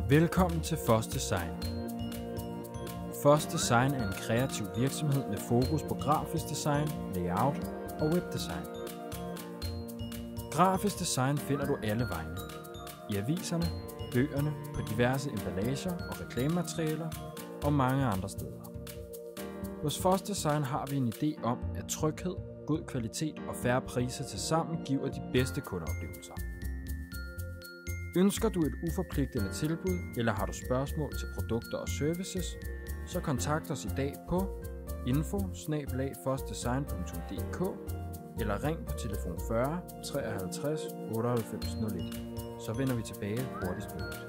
Velkommen til FOSS Design. FOSS Design er en kreativ virksomhed med fokus på grafisk design, layout og webdesign. Grafisk design finder du alle vegne. I aviserne, bøgerne, på diverse emballager og reklamematerialer og mange andre steder. Hos FOSS Design har vi en idé om, at tryghed, god kvalitet og færre priser tilsammen giver de bedste kundeoplevelser. Ønsker du et uforpligtende tilbud, eller har du spørgsmål til produkter og services, så kontakt os i dag på info@fossdesign.dk eller ring på telefon 40 53 98 01. Så vender vi tilbage hurtigst muligt.